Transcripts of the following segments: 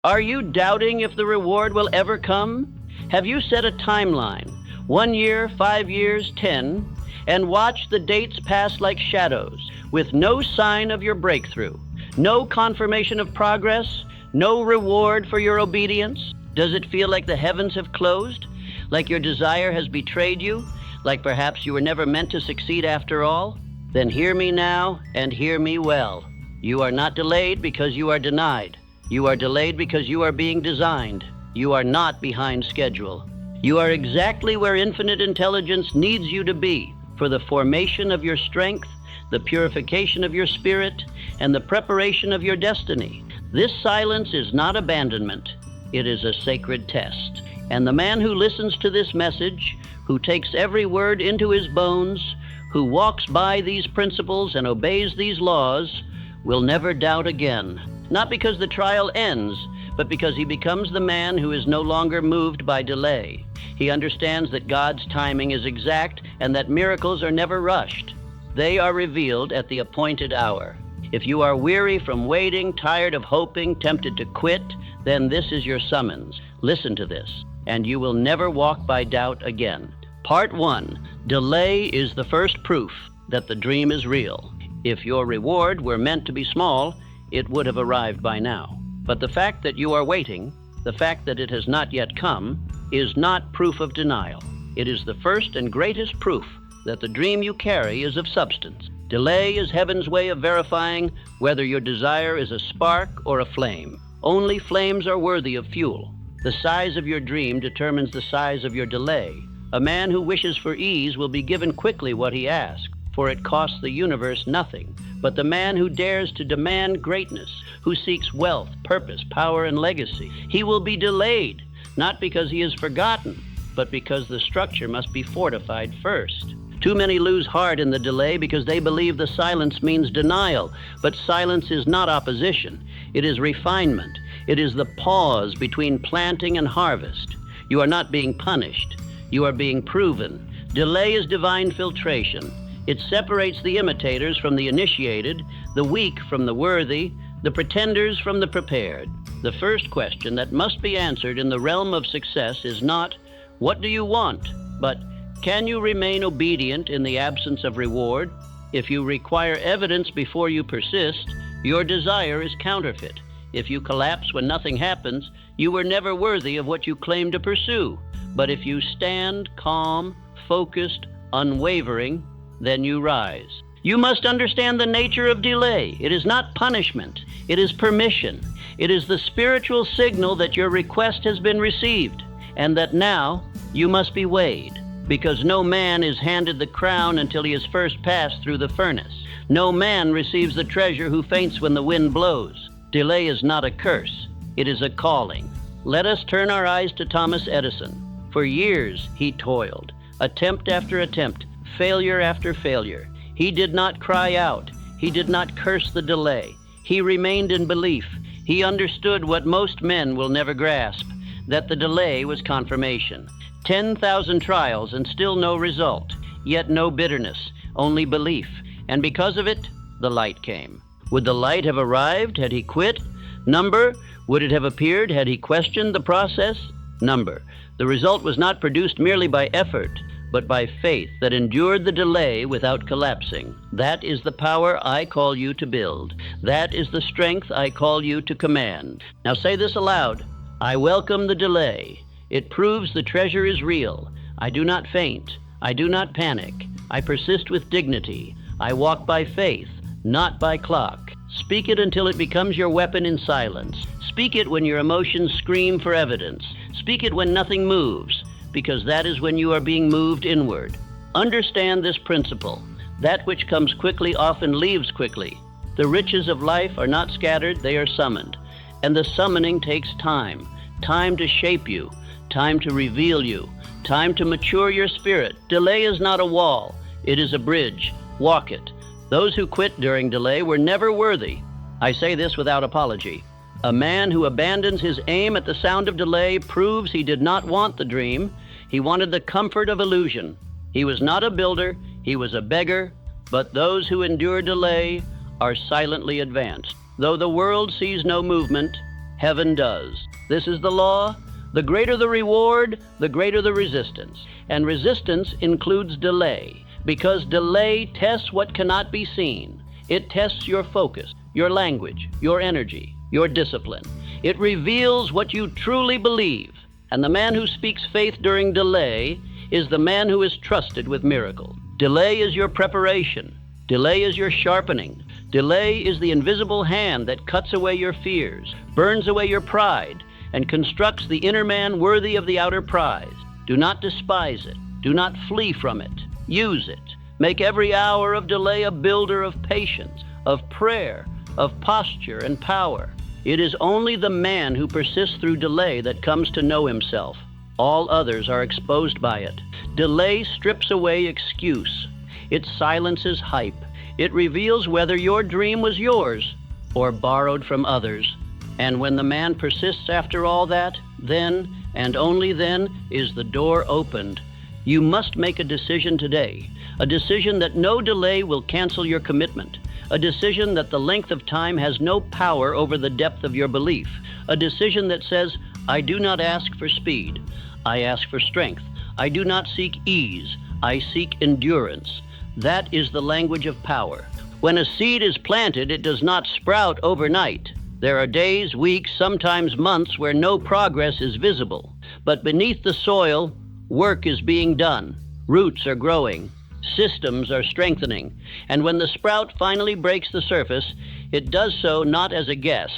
Are you doubting if the reward will ever come? Have you set a timeline, 1 year, 5 years, 10, and watched the dates pass like shadows with no sign of your breakthrough, no confirmation of progress, no reward for your obedience? Does it feel like the heavens have closed? Like your desire has betrayed you? Like perhaps you were never meant to succeed after all? Then hear me now and hear me well. You are not delayed because you are denied. You are delayed because you are being designed. You are not behind schedule. You are exactly where infinite intelligence needs you to be for the formation of your strength, the purification of your spirit, and the preparation of your destiny. This silence is not abandonment. It is a sacred test. And the man who listens to this message, who takes every word into his bones, who walks by these principles and obeys these laws, will never doubt again. Not because the trial ends, but because he becomes the man who is no longer moved by delay. He understands that God's timing is exact and that miracles are never rushed. They are revealed at the appointed hour. If you are weary from waiting, tired of hoping, tempted to quit, then this is your summons. Listen to this, and you will never walk by doubt again. Part 1. Delay is the first proof that the dream is real. If your reward were meant to be small, it would have arrived by now. But the fact that you are waiting, the fact that it has not yet come, is not proof of denial. It is the first and greatest proof that the dream you carry is of substance. Delay is heaven's way of verifying whether your desire is a spark or a flame. Only flames are worthy of fuel. The size of your dream determines the size of your delay. A man who wishes for ease will be given quickly what he asks, for it costs the universe nothing. But the man who dares to demand greatness, who seeks wealth, purpose, power, and legacy, he will be delayed, not because he is forgotten, but because the structure must be fortified first. Too many lose heart in the delay because they believe the silence means denial. But silence is not opposition. It is refinement. It is the pause between planting and harvest. You are not being punished. You are being proven. Delay is divine filtration. It separates the imitators from the initiated, the weak from the worthy, the pretenders from the prepared. The first question that must be answered in the realm of success is not, "What do you want?" but, "Can you remain obedient in the absence of reward?" If you require evidence before you persist, your desire is counterfeit. If you collapse when nothing happens, you were never worthy of what you claim to pursue. But if you stand calm, focused, unwavering, then you rise. You must understand the nature of delay. It is not punishment. It is permission. It is the spiritual signal that your request has been received, and that now you must be weighed. Because no man is handed the crown until he has first passed through the furnace. No man receives the treasure who faints when the wind blows. Delay is not a curse. It is a calling. Let us turn our eyes to Thomas Edison. For years he toiled, attempt after attempt, failure after failure. He did not cry out. He did not curse the delay. He remained in belief. He understood what most men will never grasp, that the delay was confirmation. 10,000 trials and still no result, yet no bitterness, only belief. And because of it, the light came. Would the light have arrived had he quit? Number. Would it have appeared had he questioned the process? Number. The result was not produced merely by effort, but by faith that endured the delay without collapsing. That is the power I call you to build. That is the strength I call you to command. Now say this aloud. I welcome the delay. It proves the treasure is real. I do not faint. I do not panic. I persist with dignity. I walk by faith, not by clock. Speak it until it becomes your weapon in silence. Speak it when your emotions scream for evidence. Speak it when nothing moves, because that is when you are being moved inward. Understand this principle. That which comes quickly often leaves quickly. The riches of life are not scattered, they are summoned. And the summoning takes time. Time to shape you. Time to reveal you. Time to mature your spirit. Delay is not a wall. It is a bridge. Walk it. Those who quit during delay were never worthy. I say this without apology. A man who abandons his aim at the sound of delay proves he did not want the dream. He wanted the comfort of illusion. He was not a builder. He was a beggar. But those who endure delay are silently advanced. Though the world sees no movement, heaven does. This is the law. The greater the reward, the greater the resistance. And resistance includes delay, because delay tests what cannot be seen. It tests your focus, your language, your energy, your discipline. It reveals what you truly believe. And the man who speaks faith during delay is the man who is trusted with miracles. Delay is your preparation. Delay is your sharpening. Delay is the invisible hand that cuts away your fears, burns away your pride, and constructs the inner man worthy of the outer prize. Do not despise it. Do not flee from it. Use it. Make every hour of delay a builder of patience, of prayer, of posture and power. It is only the man who persists through delay that comes to know himself. All others are exposed by it. Delay strips away excuse. It silences hype. It reveals whether your dream was yours or borrowed from others. And when the man persists after all that, then, and only then, is the door opened. You must make a decision today, a decision that no delay will cancel your commitment, a decision that the length of time has no power over the depth of your belief, a decision that says, I do not ask for speed, I ask for strength. I do not seek ease, I seek endurance. That is the language of power. When a seed is planted, it does not sprout overnight. There are days, weeks, sometimes months where no progress is visible. But beneath the soil, work is being done. Roots are growing. Systems are strengthening. And when the sprout finally breaks the surface, it does so not as a guess,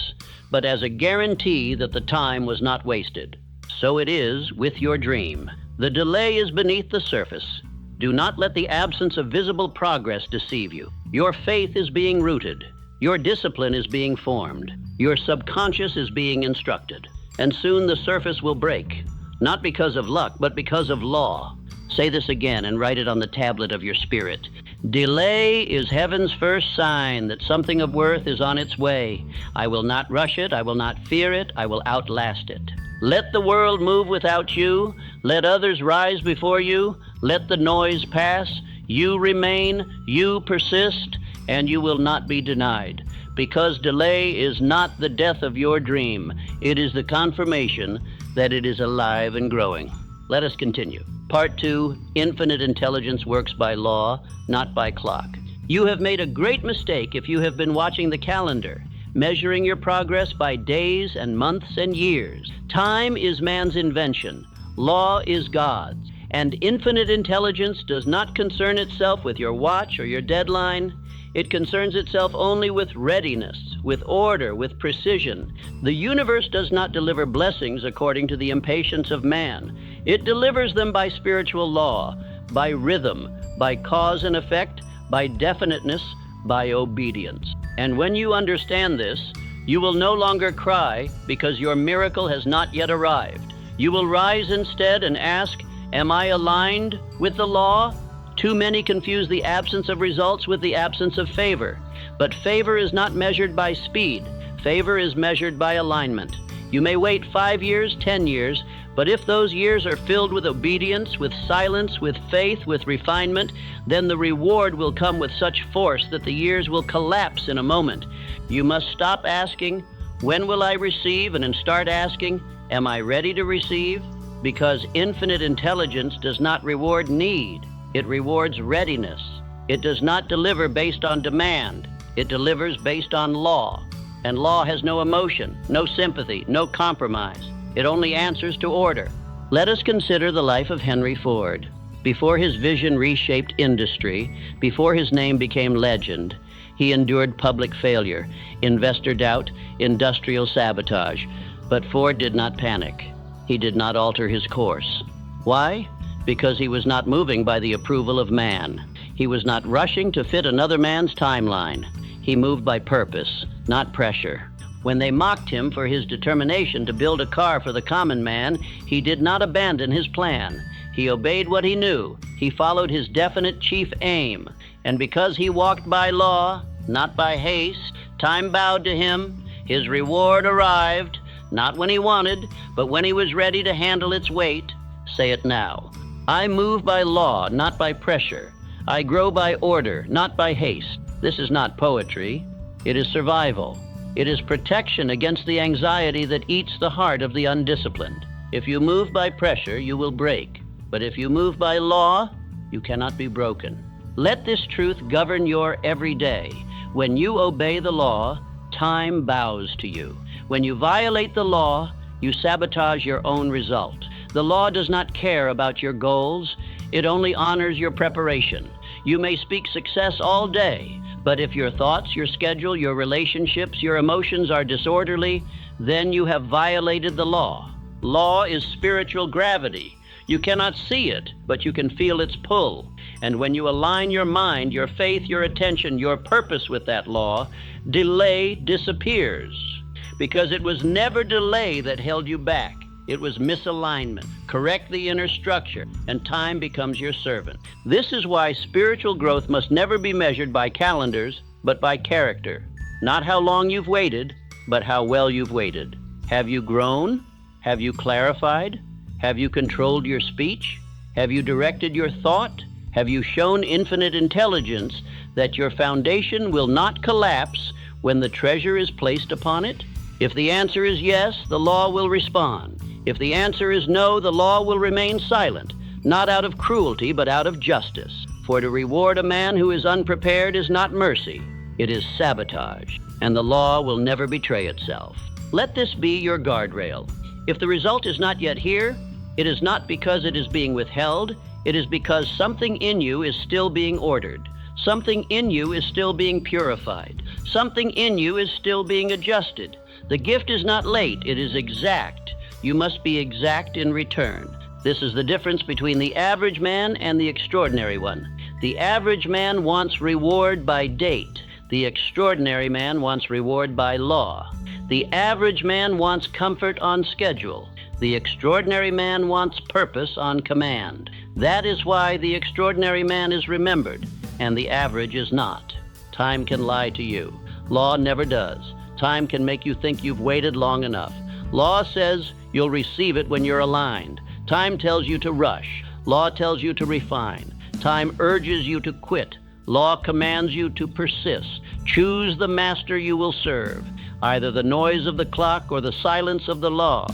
but as a guarantee that the time was not wasted. So it is with your dream. The delay is beneath the surface. Do not let the absence of visible progress deceive you. Your faith is being rooted. Your discipline is being formed. Your subconscious is being instructed. And soon the surface will break, not because of luck, but because of law. Say this again and write it on the tablet of your spirit. Delay is heaven's first sign that something of worth is on its way. I will not rush it. I will not fear it. I will outlast it. Let the world move without you. Let others rise before you. Let the noise pass. You remain, you persist, and you will not be denied. Because delay is not the death of your dream. It is the confirmation that it is alive and growing. Let us continue. Part 2, Infinite Intelligence Works by Law, Not by Clock. You have made a great mistake if you have been watching the calendar, measuring your progress by days and months and years. Time is man's invention. Law is God's. And infinite intelligence does not concern itself with your watch or your deadline. It concerns itself only with readiness, with order, with precision. The universe does not deliver blessings according to the impatience of man. It delivers them by spiritual law, by rhythm, by cause and effect, by definiteness, by obedience. And when you understand this, you will no longer cry because your miracle has not yet arrived. You will rise instead and ask, am I aligned with the law? Too many confuse the absence of results with the absence of favor. But favor is not measured by speed. Favor is measured by alignment. You may wait 5 years, 10 years, but if those years are filled with obedience, with silence, with faith, with refinement, then the reward will come with such force that the years will collapse in a moment. You must stop asking, when will I receive? And then start asking, am I ready to receive? Because infinite intelligence does not reward need. It rewards readiness. It does not deliver based on demand. It delivers based on law. And law has no emotion, no sympathy, no compromise. It only answers to order. Let us consider the life of Henry Ford. Before his vision reshaped industry, before his name became legend, he endured public failure, investor doubt, industrial sabotage. But Ford did not panic. He did not alter his course. Why? Because he was not moving by the approval of man. He was not rushing to fit another man's timeline. He moved by purpose, not pressure. When they mocked him for his determination to build a car for the common man, he did not abandon his plan. He obeyed what he knew. He followed his definite chief aim. And because he walked by law, not by haste, time bowed to him. His reward arrived, not when he wanted, but when he was ready to handle its weight. Say it now. I move by law, not by pressure. I grow by order, not by haste. This is not poetry. It is survival. It is protection against the anxiety that eats the heart of the undisciplined. If you move by pressure, you will break. But if you move by law, you cannot be broken. Let this truth govern your every day. When you obey the law, time bows to you. When you violate the law, you sabotage your own result. The law does not care about your goals. It only honors your preparation. You may speak success all day, but if your thoughts, your schedule, your relationships, your emotions are disorderly, then you have violated the law. Law is spiritual gravity. You cannot see it, but you can feel its pull. And when you align your mind, your faith, your attention, your purpose with that law, delay disappears. Because it was never delay that held you back. It was misalignment. Correct the inner structure, and time becomes your servant. This is why spiritual growth must never be measured by calendars, but by character. Not how long you've waited, but how well you've waited. Have you grown? Have you clarified? Have you controlled your speech? Have you directed your thought? Have you shown infinite intelligence that your foundation will not collapse when the treasure is placed upon it? If the answer is yes, the law will respond. If the answer is no, the law will remain silent, not out of cruelty, but out of justice. For to reward a man who is unprepared is not mercy, it is sabotage, and the law will never betray itself. Let this be your guardrail. If the result is not yet here, it is not because it is being withheld, it is because something in you is still being ordered. Something in you is still being purified. Something in you is still being adjusted. The gift is not late, it is exact. You must be exact in return. This is the difference between the average man and the extraordinary one. The average man wants reward by date. The extraordinary man wants reward by law. The average man wants comfort on schedule. The extraordinary man wants purpose on command. That is why the extraordinary man is remembered, and the average is not. Time can lie to you. Law never does. Time can make you think you've waited long enough. Law says you'll receive it when you're aligned. Time tells you to rush. Law tells you to refine. Time urges you to quit. Law commands you to persist. Choose the master you will serve, either the noise of the clock or the silence of the law.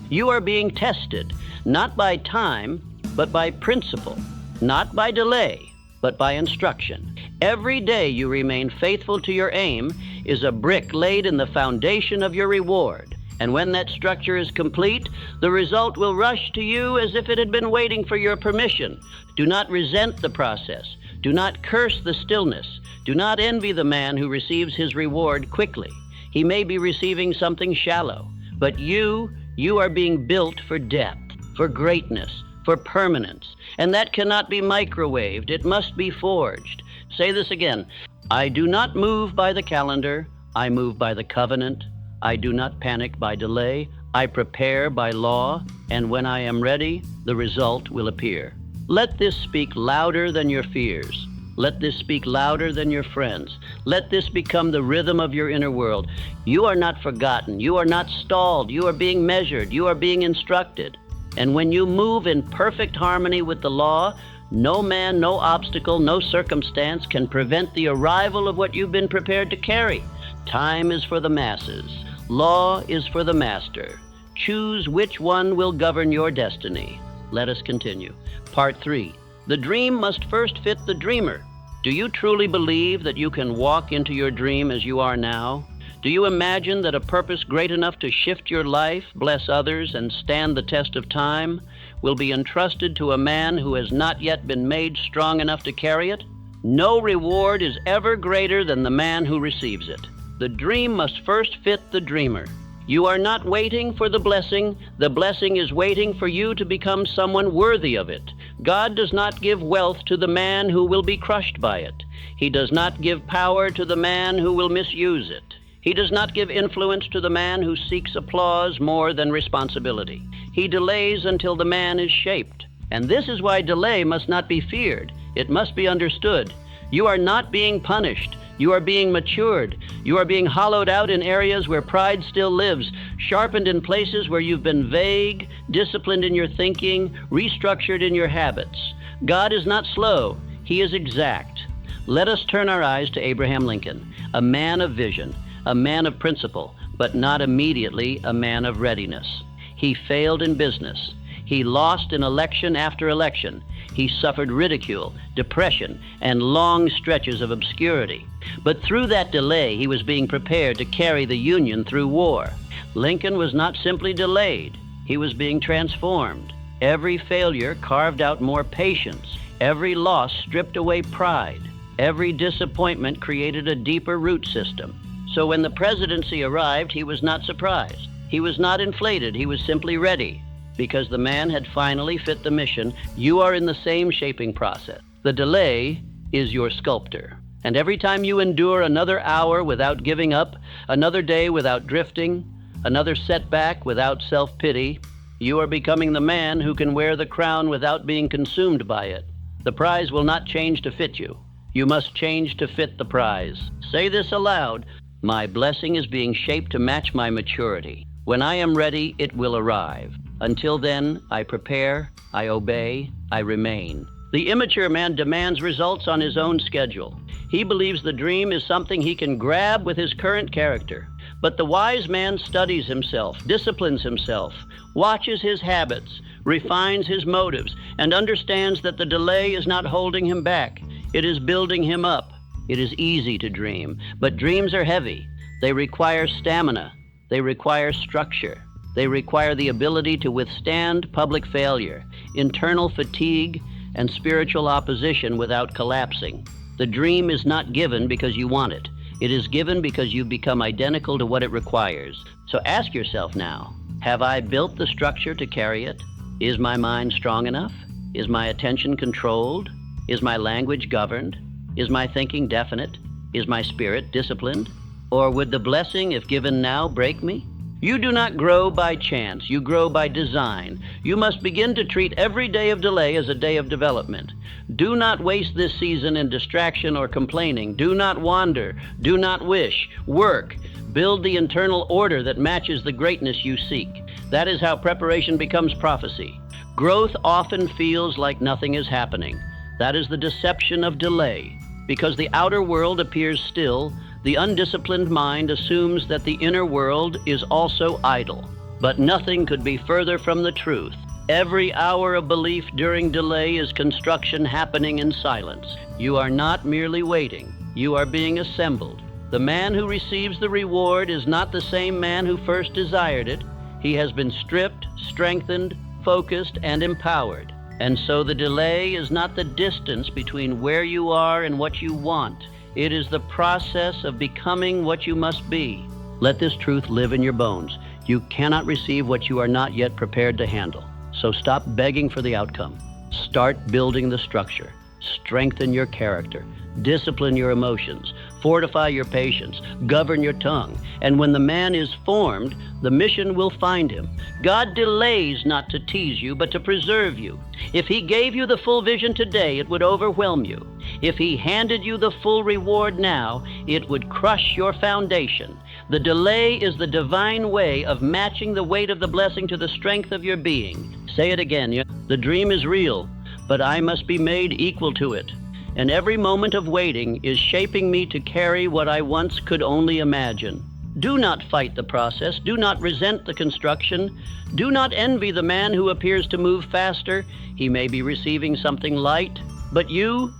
You are being tested, not by time, but by principle, not by delay, but by instruction. Every day you remain faithful to your aim is a brick laid in the foundation of your reward. And when that structure is complete, the result will rush to you as if it had been waiting for your permission. Do not resent the process. Do not curse the stillness. Do not envy the man who receives his reward quickly. He may be receiving something shallow, but you are being built for depth, for greatness, for permanence. And that cannot be microwaved. It must be forged. Say this again. I do not move by the calendar. I move by the covenant. I do not panic by delay. I prepare by law. And when I am ready, the result will appear. Let this speak louder than your fears. Let this speak louder than your friends. Let this become the rhythm of your inner world. You are not forgotten. You are not stalled. You are being measured. You are being instructed. And when you move in perfect harmony with the law, no man, no obstacle, no circumstance can prevent the arrival of what you've been prepared to carry. Time is for the masses. Law is for the master. Choose which one will govern your destiny. Let us continue. Part 3. The dream must first fit the dreamer. Do you truly believe that you can walk into your dream as you are now? Do you imagine that a purpose great enough to shift your life, bless others, and stand the test of time will be entrusted to a man who has not yet been made strong enough to carry it? No reward is ever greater than the man who receives it. The dream must first fit the dreamer. You are not waiting for the blessing is waiting for you to become someone worthy of it. God does not give wealth to the man who will be crushed by it. He does not give power to the man who will misuse it. He does not give influence to the man who seeks applause more than responsibility. He delays until the man is shaped. And this is why delay must not be feared. It must be understood. You are not being punished. You are being matured. You are being hollowed out in areas where pride still lives, sharpened in places where you've been vague, disciplined in your thinking, restructured in your habits. God is not slow. He is exact. Let us turn our eyes to Abraham Lincoln, a man of vision, a man of principle, but not immediately a man of readiness. He failed in business. He lost in election after election. He suffered ridicule, depression, and long stretches of obscurity. But through that delay, he was being prepared to carry the Union through war. Lincoln was not simply delayed. He was being transformed. Every failure carved out more patience. Every loss stripped away pride. Every disappointment created a deeper root system. So when the presidency arrived, he was not surprised. He was not inflated. He was simply ready, because the man had finally fit the mission. You are in the same shaping process. The delay is your sculptor. And every time you endure another hour without giving up, another day without drifting, another setback without self-pity, you are becoming the man who can wear the crown without being consumed by it. The prize will not change to fit you. You must change to fit the prize. Say this aloud: my blessing is being shaped to match my maturity. When I am ready, it will arrive. Until then, I prepare, I obey, I remain. The immature man demands results on his own schedule. He believes the dream is something he can grab with his current character. But the wise man studies himself, disciplines himself, watches his habits, refines his motives, and understands that the delay is not holding him back. It is building him up. It is easy to dream, but dreams are heavy. They require stamina. They require structure. They require the ability to withstand public failure, internal fatigue, and spiritual opposition without collapsing. The dream is not given because you want it. It is given because you've become identical to what it requires. So ask yourself now, have I built the structure to carry it? Is my mind strong enough? Is my attention controlled? Is my language governed? Is my thinking definite? Is my spirit disciplined? Or would the blessing, if given now, break me? You do not grow by chance. You grow by design. You must begin to treat every day of delay as a day of development. Do not waste this season in distraction or complaining. Do not wander. Do not wish. Work. Build the internal order that matches the greatness you seek. That is how preparation becomes prophecy. Growth often feels like nothing is happening. That is the deception of delay. Because the outer world appears still, the undisciplined mind assumes that the inner world is also idle. But nothing could be further from the truth. Every hour of belief during delay is construction happening in silence. You are not merely waiting. You are being assembled. The man who receives the reward is not the same man who first desired it. He has been stripped, strengthened, focused, and empowered. And so the delay is not the distance between where you are and what you want. It is the process of becoming what you must be. Let this truth live in your bones. You cannot receive what you are not yet prepared to handle. So stop begging for the outcome. Start building the structure. Strengthen your character. Discipline your emotions. Fortify your patience. Govern your tongue. And when the man is formed, the mission will find him. God delays not to tease you, but to preserve you. If he gave you the full vision today, it would overwhelm you. If he handed you the full reward now, it would crush your foundation. The delay is the divine way of matching the weight of the blessing to the strength of your being. Say it again. The dream is real, but I must be made equal to it. And every moment of waiting is shaping me to carry what I once could only imagine. Do not fight the process. Do not resent the construction. Do not envy the man who appears to move faster. He may be receiving something light. But you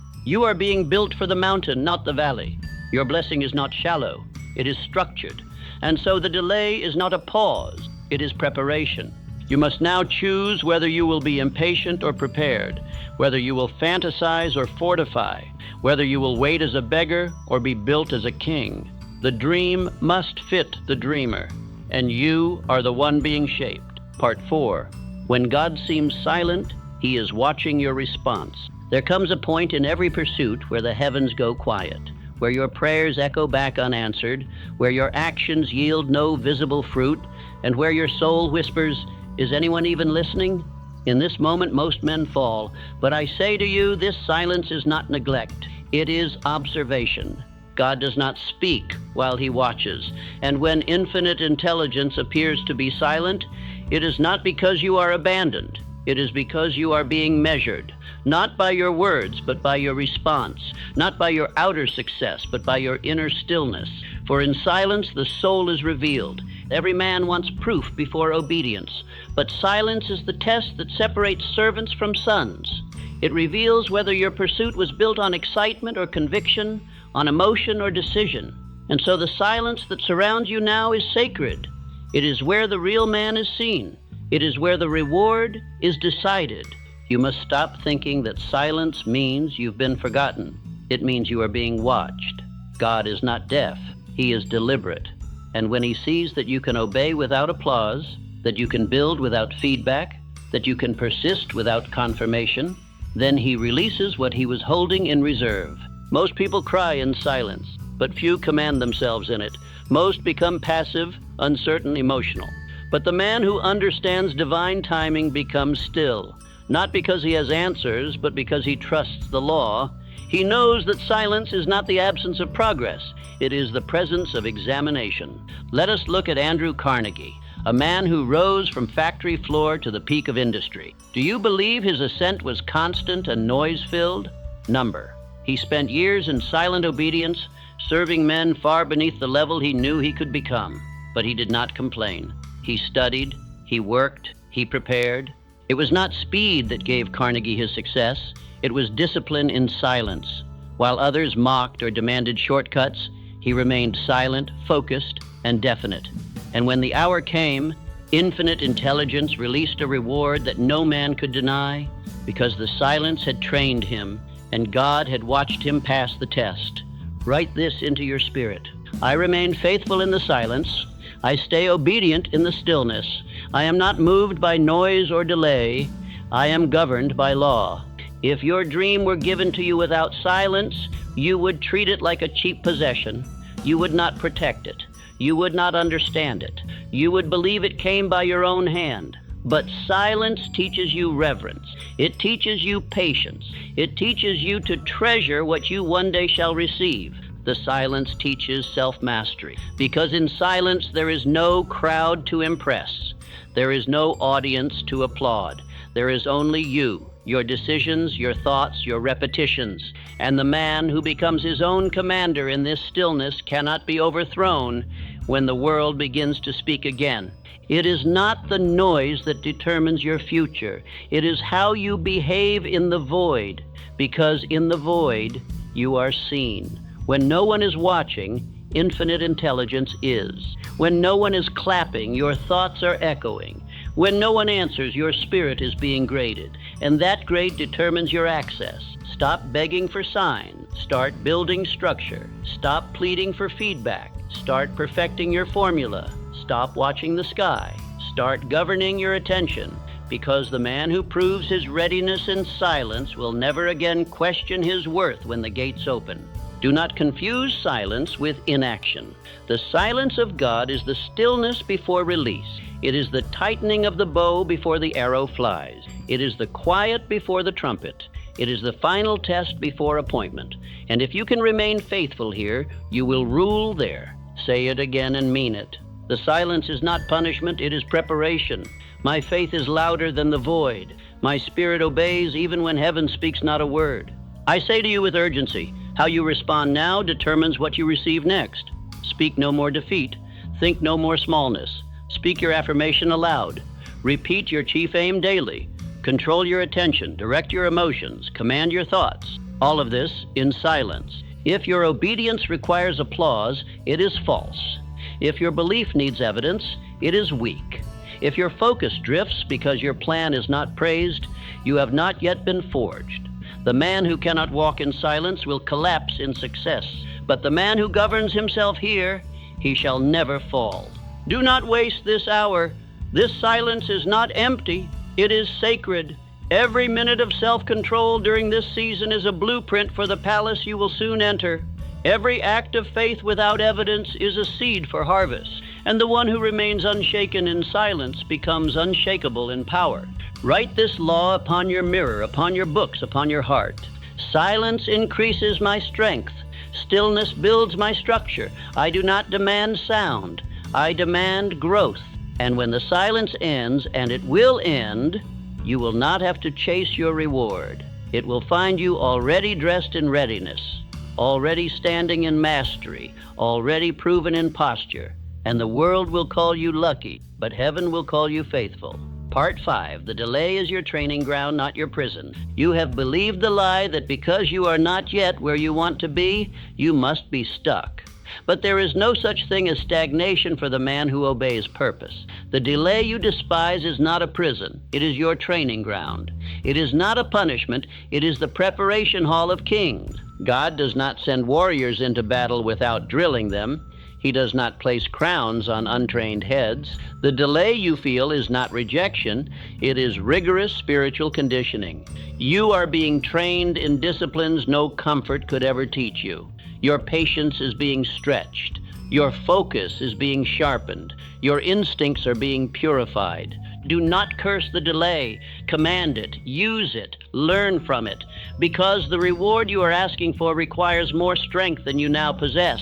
are being built for the mountain, not the valley. Your blessing is not shallow. It is structured. And so the delay is not a pause. It is preparation. You must now choose whether you will be impatient or prepared, whether you will fantasize or fortify, whether you will wait as a beggar or be built as a king. The dream must fit the dreamer, and you are the one being shaped. Part 4. When God seems silent, he is watching your response. There comes a point in every pursuit where the heavens go quiet, where your prayers echo back unanswered, where your actions yield no visible fruit, and where your soul whispers, "Is anyone even listening?" In this moment, most men fall. But I say to you, this silence is not neglect. It is observation. God does not speak while he watches. And when infinite intelligence appears to be silent, it is not because you are abandoned. It is because you are being measured, not by your words, but by your response, not by your outer success, but by your inner stillness. For in silence the soul is revealed. Every man wants proof before obedience, but silence is the test that separates servants from sons. It reveals whether your pursuit was built on excitement or conviction, on emotion or decision. And so the silence that surrounds you now is sacred. It is where the real man is seen. It is where the reward is decided. You must stop thinking that silence means you've been forgotten. It means you are being watched. God is not deaf. He is deliberate. And when he sees that you can obey without applause, that you can build without feedback, that you can persist without confirmation, then he releases what he was holding in reserve. Most people cry in silence, but few command themselves in it. Most become passive, uncertain, emotional. But the man who understands divine timing becomes still, not because he has answers, but because he trusts the law. He knows that silence is not the absence of progress. It is the presence of examination. Let us look at Andrew Carnegie, a man who rose from factory floor to the peak of industry. Do you believe his ascent was constant and noise-filled? Number. He spent years in silent obedience, serving men far beneath the level he knew he could become. But he did not complain. He studied, he worked, he prepared. It was not speed that gave Carnegie his success. It was discipline in silence. While others mocked or demanded shortcuts, he remained silent, focused, and definite. And when the hour came, infinite intelligence released a reward that no man could deny, because the silence had trained him, and God had watched him pass the test. Write this into your spirit. I remain faithful in the silence. I stay obedient in the stillness. I am not moved by noise or delay. I am governed by law. If your dream were given to you without silence, you would treat it like a cheap possession. You would not protect it. You would not understand it. You would believe it came by your own hand. But silence teaches you reverence. It teaches you patience. It teaches you to treasure what you one day shall receive. The silence teaches self-mastery, because in silence there is no crowd to impress. There is no audience to applaud. There is only you, your decisions, your thoughts, your repetitions. And the man who becomes his own commander in this stillness cannot be overthrown when the world begins to speak again. It is not the noise that determines your future. It is how you behave in the void, because in the void you are seen. When no one is watching, infinite intelligence is. When no one is clapping, your thoughts are echoing. When no one answers, your spirit is being graded, and that grade determines your access. Stop begging for signs. Start building structure. Stop pleading for feedback. Start perfecting your formula. Stop watching the sky. Start governing your attention, because the man who proves his readiness in silence will never again question his worth when the gates open. Do not confuse silence with inaction. The silence of God is the stillness before release. It is the tightening of the bow before the arrow flies. It is the quiet before the trumpet. It is the final test before appointment. And if you can remain faithful here, you will rule there. Say it again and mean it. The silence is not punishment, it is preparation. My faith is louder than the void. My spirit obeys even when heaven speaks not a word. I say to you with urgency, how you respond now determines what you receive next. Speak no more defeat. Think no more smallness. Speak your affirmation aloud. Repeat your chief aim daily. Control your attention. Direct your emotions. Command your thoughts. All of this in silence. If your obedience requires applause, it is false. If your belief needs evidence, it is weak. If your focus drifts because your plan is not praised, you have not yet been forged. The man who cannot walk in silence will collapse in success, but the man who governs himself here, he shall never fall. Do not waste this hour. This silence is not empty, it is sacred. Every minute of self-control during this season is a blueprint for the palace you will soon enter. Every act of faith without evidence is a seed for harvest, and the one who remains unshaken in silence becomes unshakable in power. Write this law upon your mirror, upon your books, upon your heart. Silence increases my strength. Stillness builds my structure. I do not demand sound. I demand growth. And when the silence ends, and it will end, you will not have to chase your reward. It will find you already dressed in readiness. already standing in mastery, already proven in posture, and the world will call you lucky, but heaven will call you faithful. Part 5. The delay is your training ground, not your prison. You have believed the lie that because you are not yet where you want to be, you must be stuck. But there is no such thing as stagnation for the man who obeys purpose. The delay you despise is not a prison. It is your training ground. It is not a punishment. It is the preparation hall of kings. God does not send warriors into battle without drilling them. He does not place crowns on untrained heads. The delay you feel is not rejection. It is rigorous spiritual conditioning. You are being trained in disciplines no comfort could ever teach you. Your patience is being stretched. Your focus is being sharpened. Your instincts are being purified. Do not curse the delay. Command it. Use it. Learn from it. Because the reward you are asking for requires more strength than you now possess.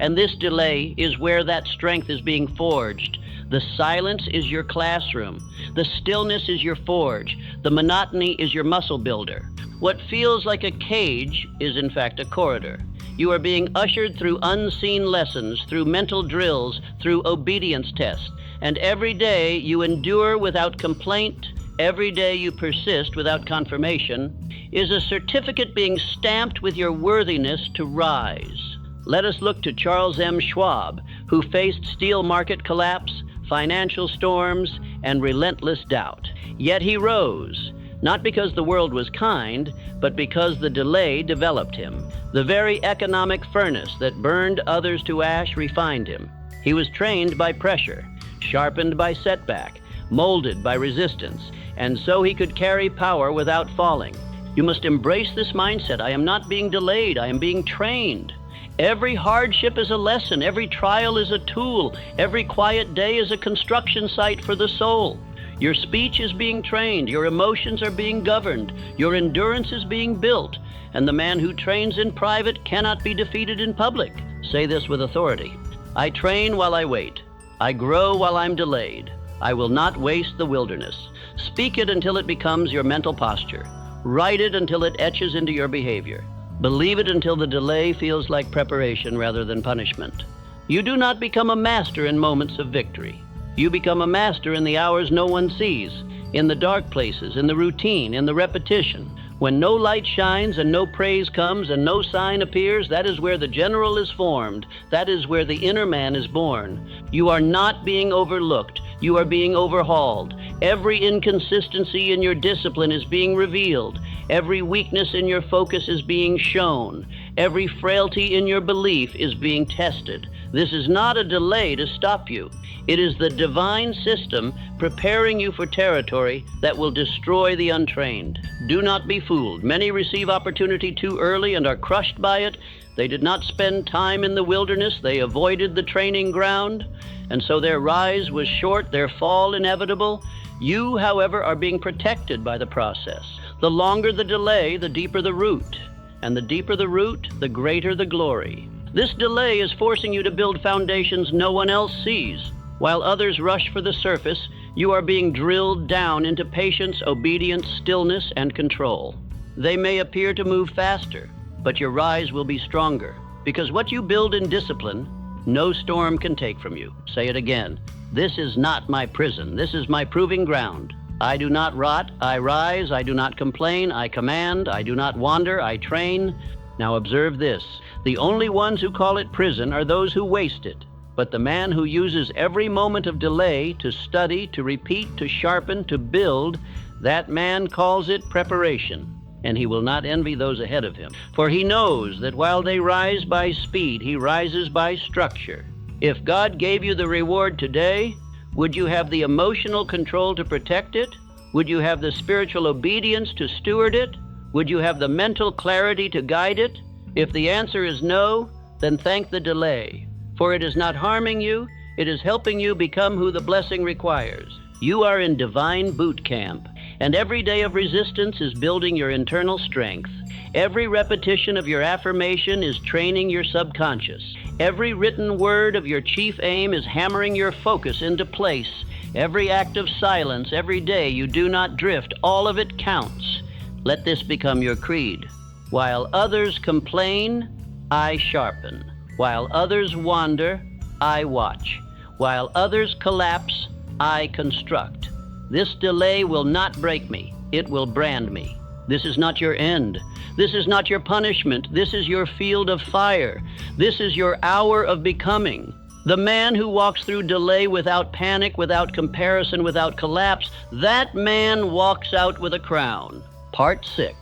And this delay is where that strength is being forged. The silence is your classroom. The stillness is your forge. The monotony is your muscle builder. What feels like a cage is in fact a corridor. You are being ushered through unseen lessons, through mental drills, through obedience tests. And every day you endure without complaint, every day you persist without confirmation, is a certificate being stamped with your worthiness to rise. Let us look to Charles M. Schwab, who faced steel market collapse, financial storms, and relentless doubt. Yet he rose, not because the world was kind, but because the delay developed him. The very economic furnace that burned others to ash refined him. He was trained by pressure, sharpened by setback, molded by resistance, and so he could carry power without falling. You must embrace this mindset. I am not being delayed, I am being trained. Every hardship is a lesson, every trial is a tool, every quiet day is a construction site for the soul. Your speech is being trained, your emotions are being governed, your endurance is being built, and the man who trains in private cannot be defeated in public. Say this with authority. I train while I wait. I grow while I'm delayed. I will not waste the wilderness. Speak it until it becomes your mental posture. Write it until it etches into your behavior. Believe it until the delay feels like preparation rather than punishment. You do not become a master in moments of victory. You become a master in the hours no one sees, in the dark places, in the routine, in the repetition. When no light shines and no praise comes and no sign appears, that is where the general is formed. That is where the inner man is born. You are not being overlooked. You are being overhauled. Every inconsistency in your discipline is being revealed. Every weakness in your focus is being shown. Every frailty in your belief is being tested. This is not a delay to stop you. It is the divine system preparing you for territory that will destroy the untrained. Do not be fooled. Many receive opportunity too early and are crushed by it. They did not spend time in the wilderness. They avoided the training ground, and so their rise was short, their fall inevitable. You, however, are being protected by the process. The longer the delay, the deeper the root. And the deeper the root, the greater the glory. This delay is forcing you to build foundations no one else sees. While others rush for the surface, you are being drilled down into patience, obedience, stillness, and control. They may appear to move faster, but your rise will be stronger. Because what you build in discipline, no storm can take from you. Say it again. This is not my prison. This is my proving ground. I do not rot, I rise. I do not complain, I command. I do not wander, I train. Now observe this. The only ones who call it prison are those who waste it. But the man who uses every moment of delay to study, to repeat, to sharpen, to build, that man calls it preparation. And he will not envy those ahead of him. For he knows that while they rise by speed, he rises by structure. If God gave you the reward today, would you have the emotional control to protect it? Would you have the spiritual obedience to steward it? Would you have the mental clarity to guide it? If the answer is no, then thank the delay. For it is not harming you, it is helping you become who the blessing requires. You are in divine boot camp, and every day of resistance is building your internal strength. Every repetition of your affirmation is training your subconscious. Every written word of your chief aim is hammering your focus into place. Every act of silence, every day you do not drift, all of it counts. Let this become your creed. While others complain, I sharpen. While others wander, I watch. While others collapse, I construct. This delay will not break me. It will brand me. This is not your end. This is not your punishment. This is your field of fire. This is your hour of becoming. The man who walks through delay without panic, without comparison, without collapse, that man walks out with a crown. Part 6.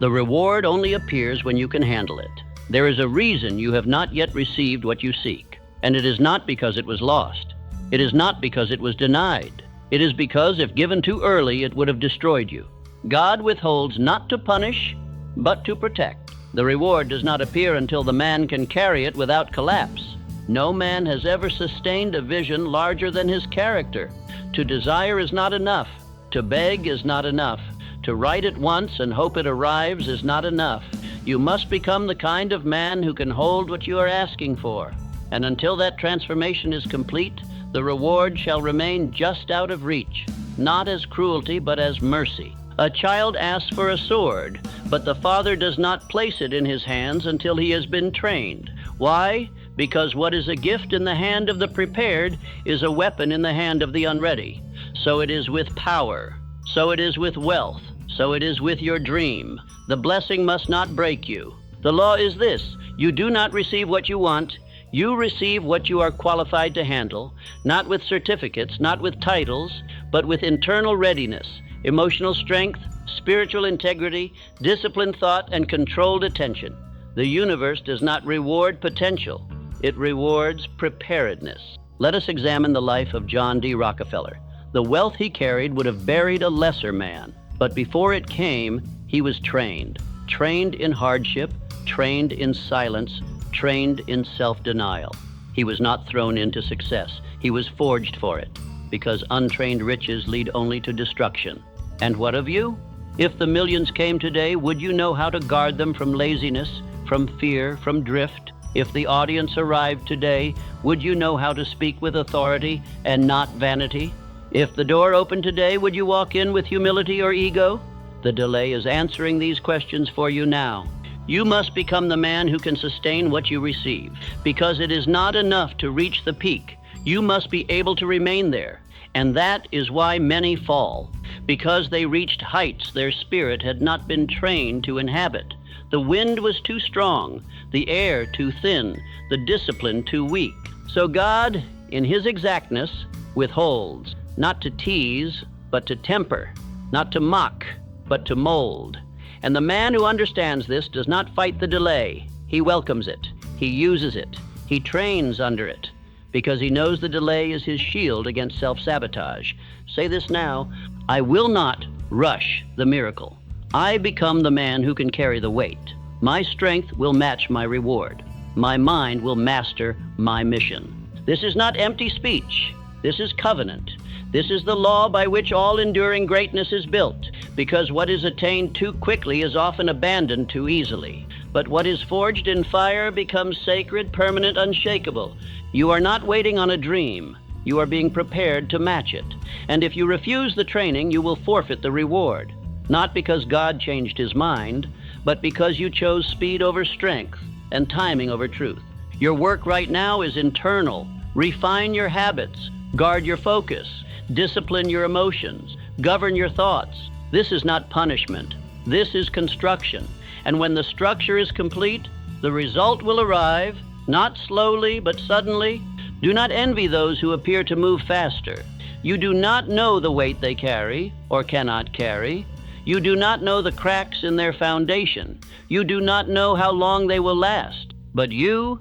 The reward only appears when you can handle it. There is a reason you have not yet received what you seek, and it is not because it was lost. It is not because it was denied. It is because if given too early, it would have destroyed you. God withholds not to punish, but to protect. The reward does not appear until the man can carry it without collapse. No man has ever sustained a vision larger than his character. To desire is not enough. To beg is not enough. To write it once and hope it arrives is not enough. You must become the kind of man who can hold what you are asking for. And until that transformation is complete, the reward shall remain just out of reach, not as cruelty, but as mercy. A child asks for a sword, but the father does not place it in his hands until he has been trained. Why? Because what is a gift in the hand of the prepared is a weapon in the hand of the unready. So it is with power. So it is with wealth. So it is with your dream. The blessing must not break you. The law is this: you do not receive what you want. You receive what you are qualified to handle, not with certificates, not with titles, but with internal readiness, emotional strength, spiritual integrity, disciplined thought, and controlled attention. The universe does not reward potential. It rewards preparedness. Let us examine the life of John D. Rockefeller. The wealth he carried would have buried a lesser man, but before it came, he was trained. Trained in hardship, trained in silence, trained in self-denial. He was not thrown into success. He was forged for it, because untrained riches lead only to destruction. And what of you? If the millions came today, would you know how to guard them from laziness, from fear, from drift? If the audience arrived today, would you know how to speak with authority and not vanity? If the door opened today, would you walk in with humility or ego? The delay is answering these questions for you now. You must become the man who can sustain what you receive, because it is not enough to reach the peak. You must be able to remain there. And that is why many fall. Because they reached heights their spirit had not been trained to inhabit. The wind was too strong, the air too thin, the discipline too weak. So God, in his exactness, withholds, not to tease, but to temper, not to mock, but to mold. And the man who understands this does not fight the delay. He welcomes it. He uses it. He trains under it, because he knows the delay is his shield against self-sabotage. Say this now: I will not rush the miracle. I become the man who can carry the weight. My strength will match my reward. My mind will master my mission. This is not empty speech. This is covenant. This is the law by which all enduring greatness is built, because what is attained too quickly is often abandoned too easily. But what is forged in fire becomes sacred, permanent, unshakable. You are not waiting on a dream. You are being prepared to match it. And if you refuse the training, you will forfeit the reward. Not because God changed his mind, but because you chose speed over strength and timing over truth. Your work right now is internal. Refine your habits. Guard your focus. Discipline your emotions. Govern your thoughts. This is not punishment. This is construction. And when the structure is complete, the result will arrive, not slowly, but suddenly. Do not envy those who appear to move faster. You do not know the weight they carry or cannot carry. You do not know the cracks in their foundation. You do not know how long they will last. But you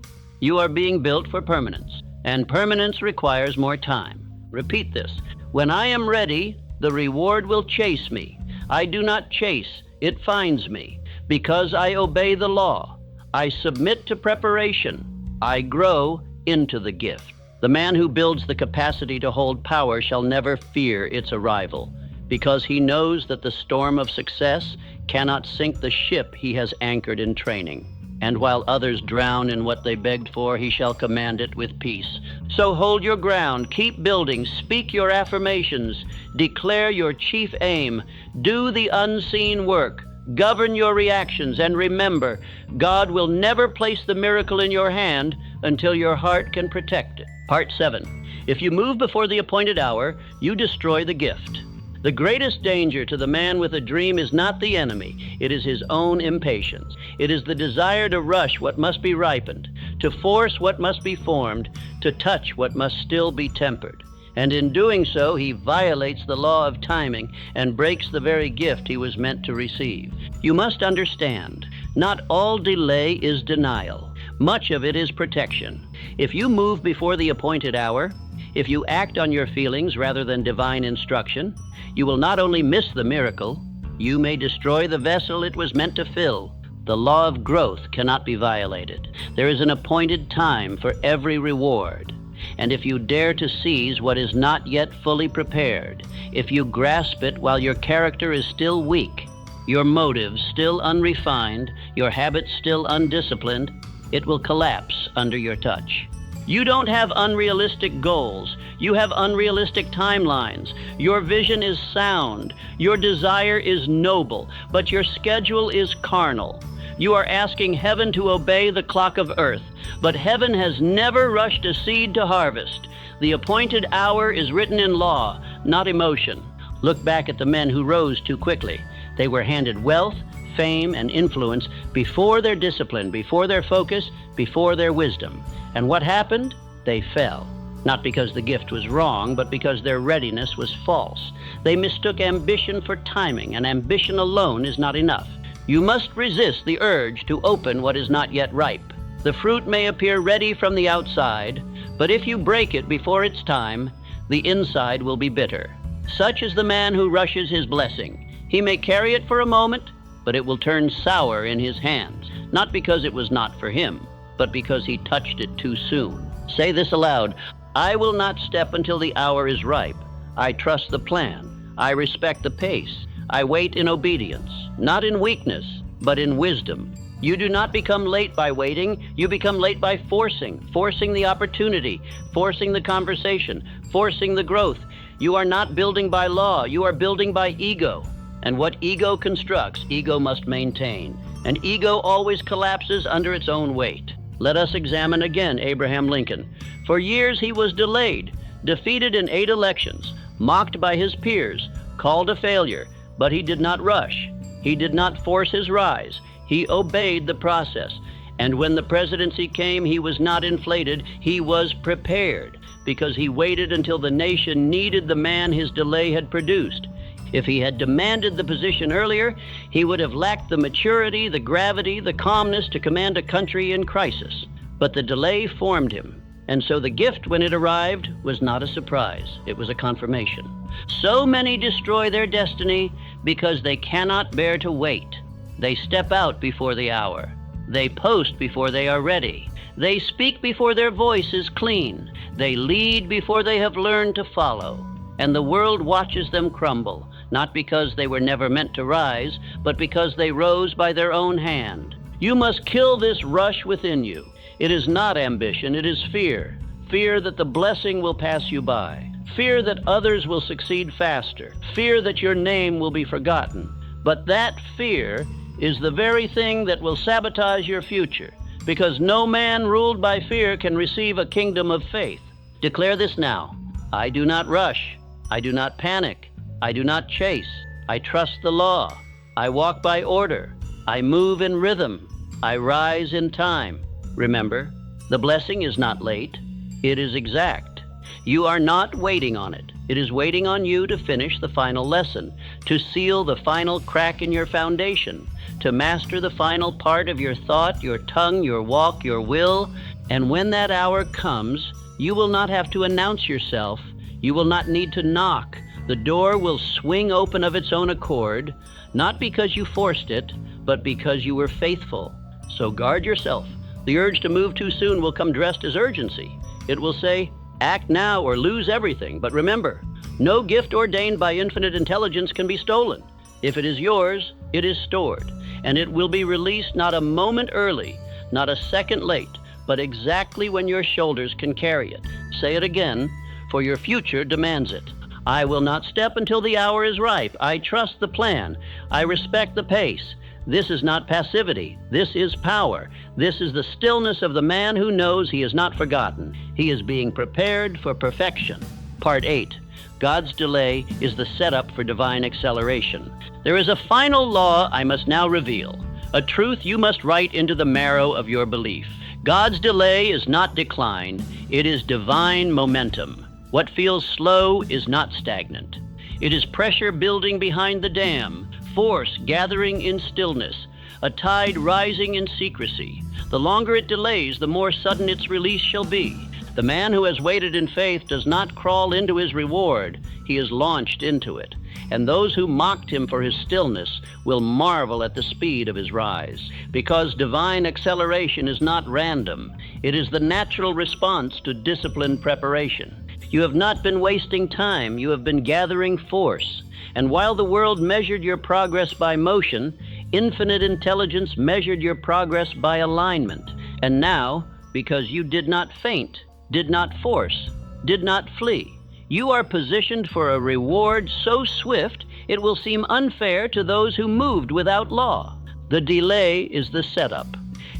are being built for permanence, and permanence requires more time. Repeat this: when I am ready, the reward will chase me. I do not chase, it finds me, because I obey the law. I submit to preparation. I grow into the gift. The man who builds the capacity to hold power shall never fear its arrival, because he knows that the storm of success cannot sink the ship he has anchored in training. And while others drown in what they begged for, he shall command it with peace. So hold your ground, keep building, speak your affirmations, declare your chief aim, do the unseen work, Govern your reactions, and remember, God will never place the miracle in your hand until your heart can protect it. Part 7. If you move before the appointed hour, you destroy the gift. The greatest danger to the man with a dream is not the enemy. It is his own impatience. It is the desire to rush what must be ripened, to force what must be formed, to touch what must still be tempered. And in doing so, he violates the law of timing and breaks the very gift he was meant to receive. You must understand, not all delay is denial. Much of it is protection. If you move before the appointed hour, if you act on your feelings rather than divine instruction, you will not only miss the miracle, you may destroy the vessel it was meant to fill. The law of growth cannot be violated. There is an appointed time for every reward. And if you dare to seize what is not yet fully prepared, if you grasp it while your character is still weak, your motives still unrefined, your habits still undisciplined, it will collapse under your touch. You don't have unrealistic goals. You have unrealistic timelines. Your vision is sound. Your desire is noble, but your schedule is carnal. You are asking heaven to obey the clock of earth, but heaven has never rushed a seed to harvest. The appointed hour is written in law, not emotion. Look back at the men who rose too quickly. They were handed wealth, fame, and influence before their discipline, before their focus, before their wisdom. And what happened? They fell. Not because the gift was wrong, but because their readiness was false. They mistook ambition for timing, and ambition alone is not enough. You must resist the urge to open what is not yet ripe. The fruit may appear ready from the outside, but if you break it before its time, the inside will be bitter. Such is the man who rushes his blessing. He may carry it for a moment, but it will turn sour in his hands, not because it was not for him, but because he touched it too soon. Say this aloud: I will not step until the hour is ripe. I trust the plan. I respect the pace. I wait in obedience, not in weakness, but in wisdom. You do not become late by waiting. You become late by forcing the opportunity, forcing the conversation, forcing the growth. You are not building by law. You are building by ego. And what ego constructs, ego must maintain. And ego always collapses under its own weight. Let us examine again Abraham Lincoln. For years he was delayed, defeated in 8 elections, mocked by his peers, called a failure, but he did not rush. He did not force his rise. He obeyed the process. And when the presidency came, he was not inflated. He was prepared because he waited until the nation needed the man his delay had produced. If he had demanded the position earlier, he would have lacked the maturity, the gravity, the calmness to command a country in crisis. But the delay formed him, and so the gift, when it arrived, was not a surprise. It was a confirmation. So many destroy their destiny because they cannot bear to wait. They step out before the hour. They post before they are ready. They speak before their voice is clean. They lead before they have learned to follow. And the world watches them crumble, not because they were never meant to rise, but because they rose by their own hand. You must kill this rush within you. It is not ambition, it is fear. Fear that the blessing will pass you by. Fear that others will succeed faster. Fear that your name will be forgotten. But that fear is the very thing that will sabotage your future, because no man ruled by fear can receive a kingdom of faith. Declare this now: I do not rush. I do not panic. I do not chase. I trust the law. I walk by order. I move in rhythm. I rise in time. Remember, the blessing is not late. It is exact. You are not waiting on it. It is waiting on you to finish the final lesson, to seal the final crack in your foundation, to master the final part of your thought, your tongue, your walk, your will. And when that hour comes, you will not have to announce yourself. You will not need to knock. The door will swing open of its own accord, not because you forced it, but because you were faithful. So guard yourself. The urge to move too soon will come dressed as urgency. It will say, act now or lose everything. But remember, no gift ordained by infinite intelligence can be stolen. If it is yours, it is stored, and it will be released not a moment early, not a second late, but exactly when your shoulders can carry it. Say it again, for your future demands it. I will not step until the hour is ripe. I trust the plan. I respect the pace. This is not passivity. This is power. This is the stillness of the man who knows he is not forgotten. He is being prepared for perfection. Part 8. God's delay is the setup for divine acceleration. There is a final law I must now reveal, a truth you must write into the marrow of your belief. God's delay is not decline. It is divine momentum. What feels slow is not stagnant. It is pressure building behind the dam, force gathering in stillness, a tide rising in secrecy. The longer it delays, the more sudden its release shall be. The man who has waited in faith does not crawl into his reward. He is launched into it. And those who mocked him for his stillness will marvel at the speed of his rise. Because divine acceleration is not random. It is the natural response to disciplined preparation. You have not been wasting time. You have been gathering force. And while the world measured your progress by motion, infinite intelligence measured your progress by alignment. And now, because you did not faint, did not force, did not flee, you are positioned for a reward so swift it will seem unfair to those who moved without law. The delay is the setup,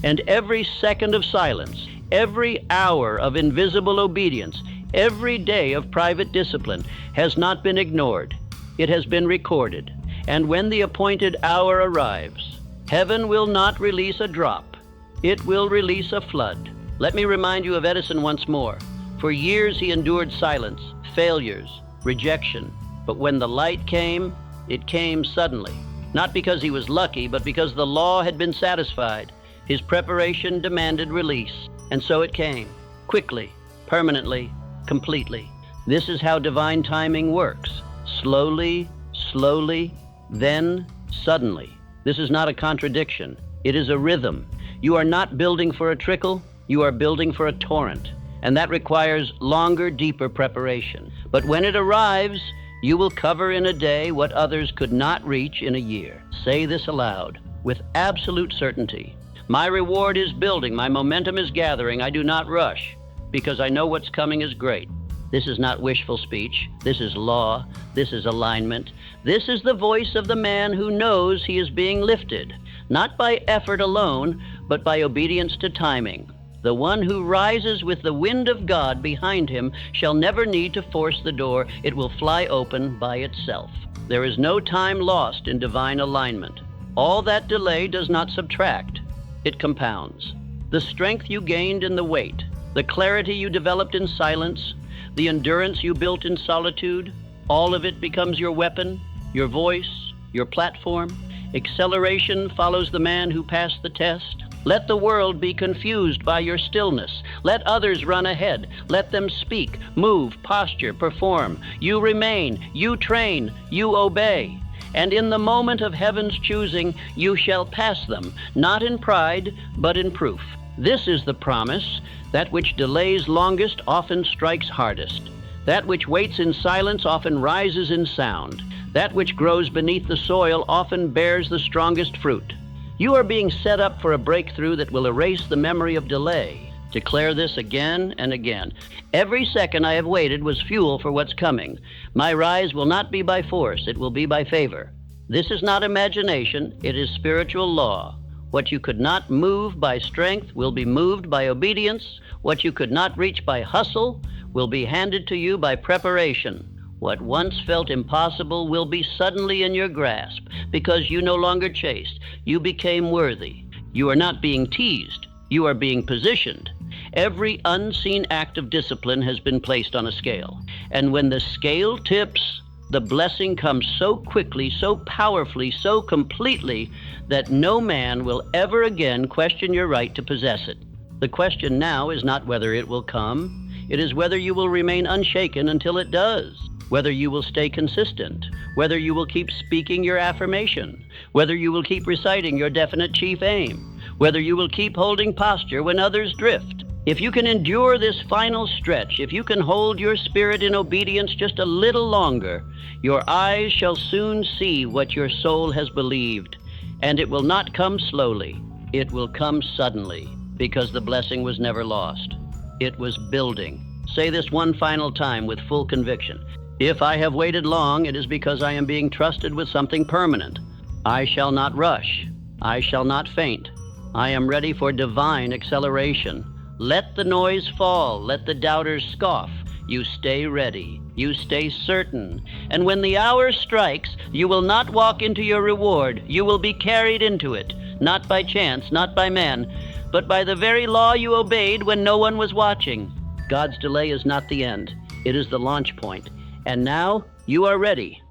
and every second of silence, every hour of invisible obedience, every day of private discipline has not been ignored. It has been recorded, and when the appointed hour arrives, heaven will not release a drop. It will release a flood. Let me remind you of Edison once more. For years he endured silence, failures, rejection. But when the light came, it came suddenly. Not because he was lucky, but because the law had been satisfied. His preparation demanded release. And so it came, quickly, permanently, completely. This is how divine timing works. Slowly, slowly, then suddenly. This is not a contradiction. It is a rhythm. You are not building for a trickle. You are building for a torrent, and that requires longer, deeper preparation. But when it arrives, you will cover in a day what others could not reach in a year. Say this aloud, with absolute certainty. My reward is building, my momentum is gathering, I do not rush, because I know what's coming is great. This is not wishful speech, this is law, this is alignment. This is the voice of the man who knows he is being lifted, not by effort alone, but by obedience to timing. The one who rises with the wind of God behind him shall never need to force the door. It will fly open by itself. There is no time lost in divine alignment. All that delay does not subtract. It compounds. The strength you gained in the wait, the clarity you developed in silence, the endurance you built in solitude, all of it becomes your weapon, your voice, your platform. Acceleration follows the man who passed the test. Let the world be confused by your stillness. Let others run ahead. Let them speak, move, posture, perform. You remain, you train, you obey. And in the moment of heaven's choosing, you shall pass them, not in pride, but in proof. This is the promise. That which delays longest often strikes hardest. That which waits in silence often rises in sound. That which grows beneath the soil often bears the strongest fruit. You are being set up for a breakthrough that will erase the memory of delay. Declare this again and again. Every second I have waited was fuel for what's coming. My rise will not be by force, it will be by favor. This is not imagination, it is spiritual law. What you could not move by strength will be moved by obedience. What you could not reach by hustle will be handed to you by preparation. What once felt impossible will be suddenly in your grasp because you no longer chased. You became worthy. You are not being teased. You are being positioned. Every unseen act of discipline has been placed on a scale. And when the scale tips, the blessing comes so quickly, so powerfully, so completely that no man will ever again question your right to possess it. The question now is not whether it will come. It is whether you will remain unshaken until it does. Whether you will stay consistent, whether you will keep speaking your affirmation, whether you will keep reciting your definite chief aim, whether you will keep holding posture when others drift. If you can endure this final stretch, if you can hold your spirit in obedience just a little longer, your eyes shall soon see what your soul has believed, and it will not come slowly, it will come suddenly, because the blessing was never lost. It was building. Say this one final time with full conviction. If I have waited long, it is because I am being trusted with something permanent. I shall not rush. I shall not faint. I am ready for divine acceleration. Let the noise fall. Let the doubters scoff. You stay ready. You stay certain. And when the hour strikes, you will not walk into your reward. You will be carried into it, not by chance, not by man, but by the very law you obeyed when no one was watching. God's delay is not the end. It is the launch point. And now you are ready.